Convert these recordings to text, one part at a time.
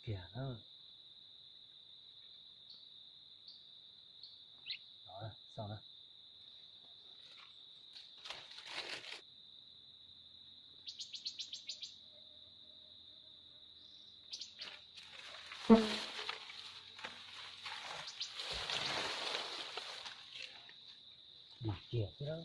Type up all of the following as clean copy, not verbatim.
kìa nó đó sao đó. Mà kìa cái đó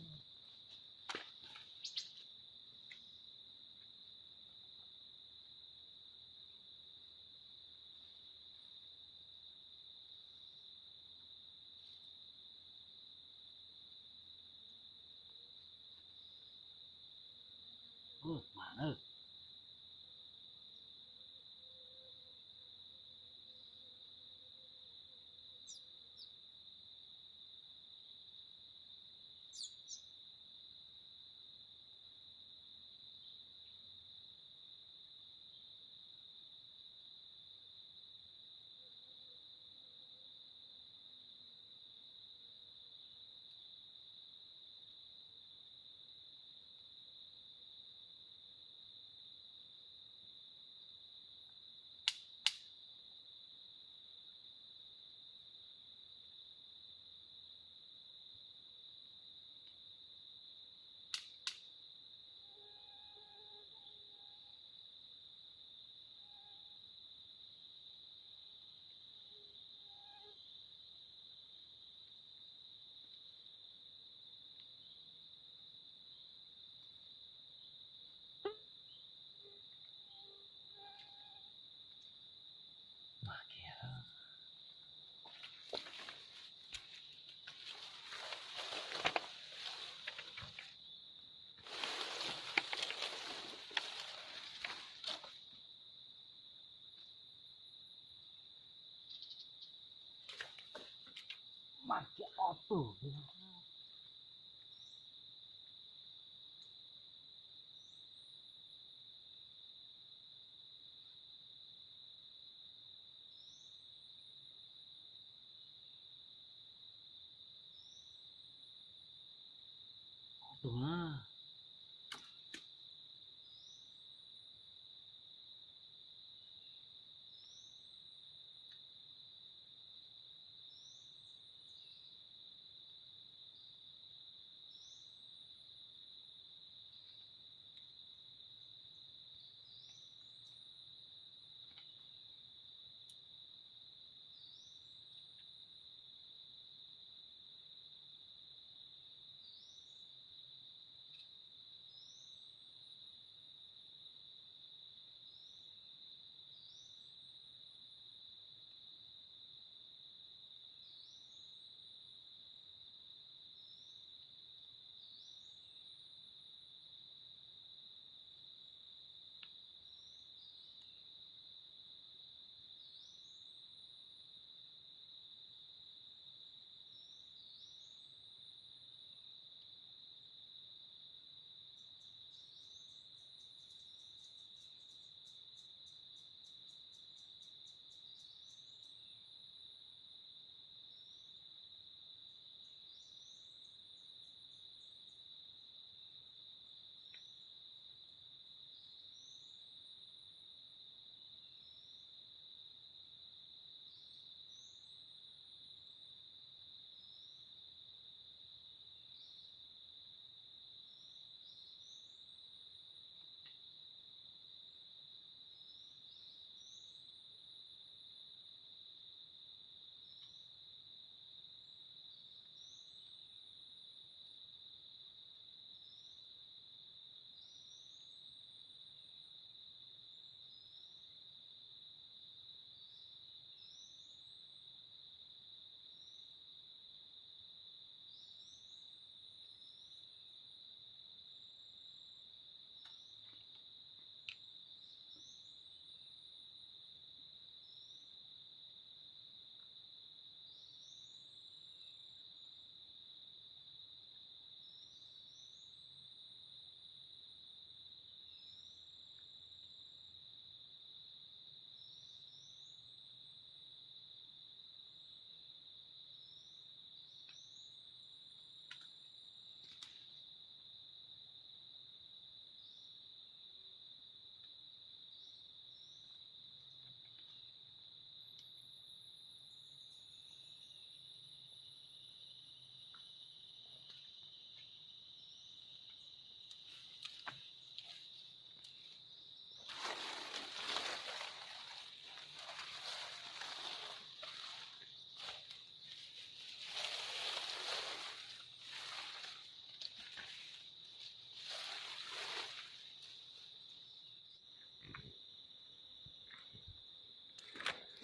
mà nó mà kìa đó. Mà kìa tủ đi đó. Tủ nó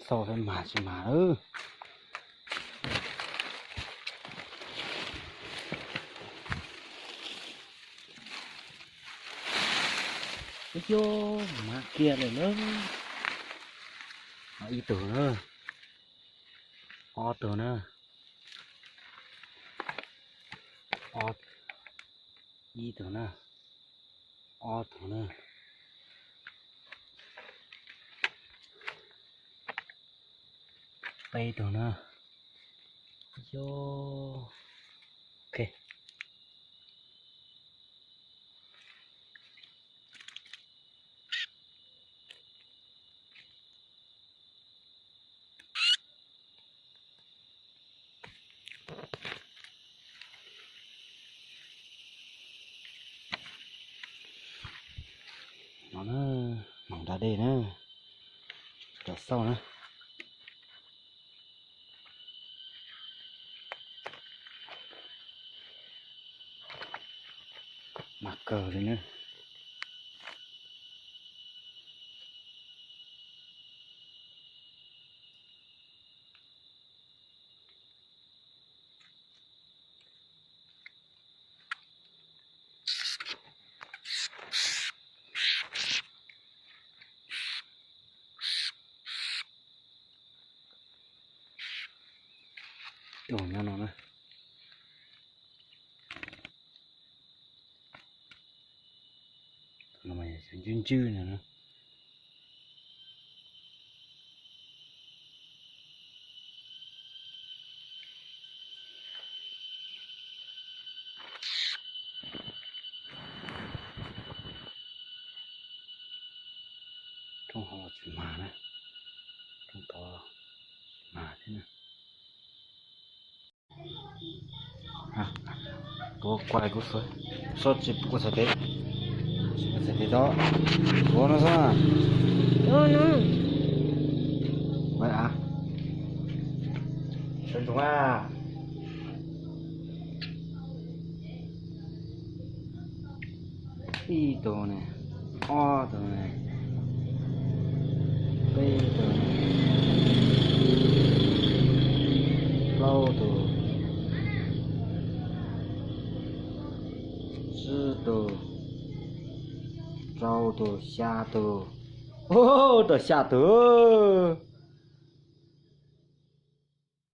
sau phải mà chỉ mà ư. Vô mà kia này nữa. Ý tưởng nữa. O tưởng nữa. O ý tưởng nữa. O tưởng nữa. Bay tưởng nữa. Vô. Ok. Nó mỏng ra đây nữa, trở sau nữa, mặc cờ rồi nữa, đổ nhau nó nữa. Nó mày sẽ chư này nữa. Trong họ chỉ mà này, trong to mà thế này. À, có quay có soi, soi chỉ có thể đó, có nó sao? Đó nó. Vậy à? Chân chúng à? Y tổ này, O tổ này, B tổ này, lâu tổ, Sư tổ, rau tổ, xa tổ, ô tổ xa tổ.